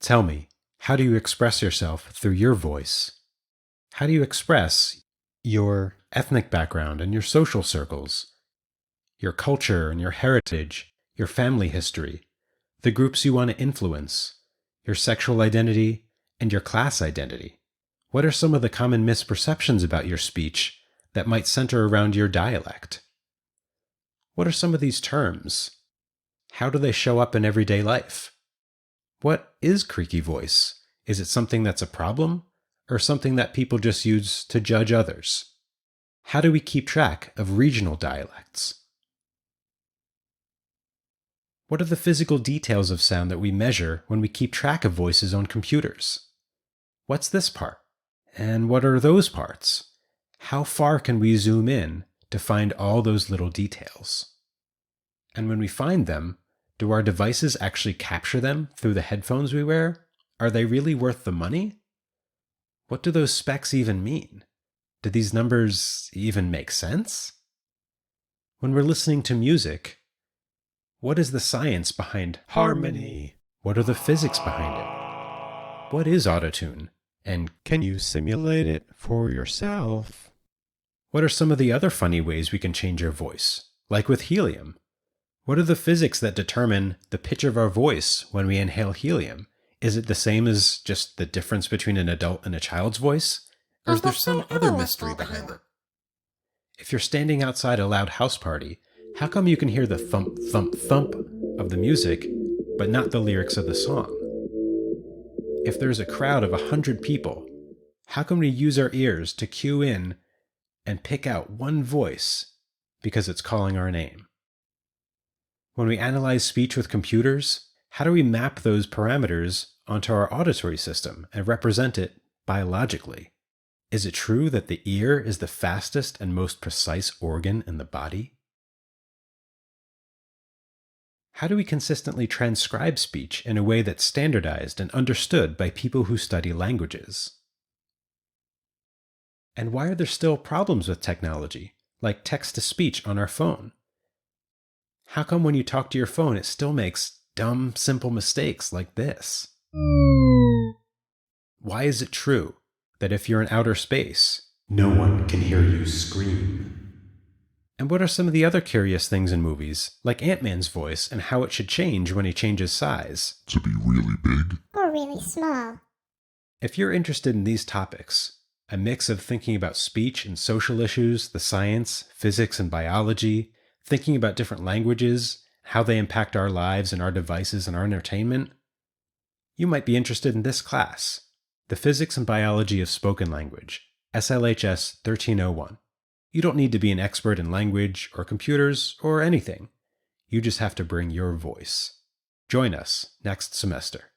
Tell me, how do you express yourself through your voice? How do you express your ethnic background and your social circles, your culture and your heritage, your family history, the groups you want to influence, your sexual identity, and your class identity? What are some of the common misperceptions about your speech that might center around your dialect? What are some of these terms? How do they show up in everyday life? What is creaky voice? Is it something that's a problem, or something that people just use to judge others? How do we keep track of regional dialects? What are the physical details of sound that we measure when we keep track of voices on computers? What's this part? And what are those parts? How far can we zoom in to find all those little details? And when we find them, do our devices actually capture them through the headphones we wear? Are they really worth the money? What do those specs even mean? Do these numbers even make sense? When we're listening to music, what is the science behind harmony? What are the physics behind it? What is autotune? And can you simulate it for yourself? What are some of the other funny ways we can change our voice, like with helium? What are the physics that determine the pitch of our voice when we inhale helium? Is it the same as just the difference between an adult and a child's voice? Or is there some other mystery behind it? If you're standing outside a loud house party, how come you can hear the thump, thump, thump of the music, but not the lyrics of the song? If there's a crowd of 100 people, how can we use our ears to cue in and pick out one voice because it's calling our name? When we analyze speech with computers, how do we map those parameters onto our auditory system and represent it biologically? Is it true that the ear is the fastest and most precise organ in the body? How do we consistently transcribe speech in a way that's standardized and understood by people who study languages? And why are there still problems with technology, like text-to-speech on our phone? How come when you talk to your phone, it still makes dumb, simple mistakes like this? Why is it true that if you're in outer space, no one can hear you scream? And what are some of the other curious things in movies, like Ant-Man's voice and how it should change when he changes size? To be really big? Or really small. If you're interested in these topics, a mix of thinking about speech and social issues, the science, physics, and biology, thinking about different languages, how they impact our lives and our devices and our entertainment, you might be interested in this class, The Physics and Biology of Spoken Language, SLHS 1301. You don't need to be an expert in language or computers or anything. You just have to bring your voice. Join us next semester.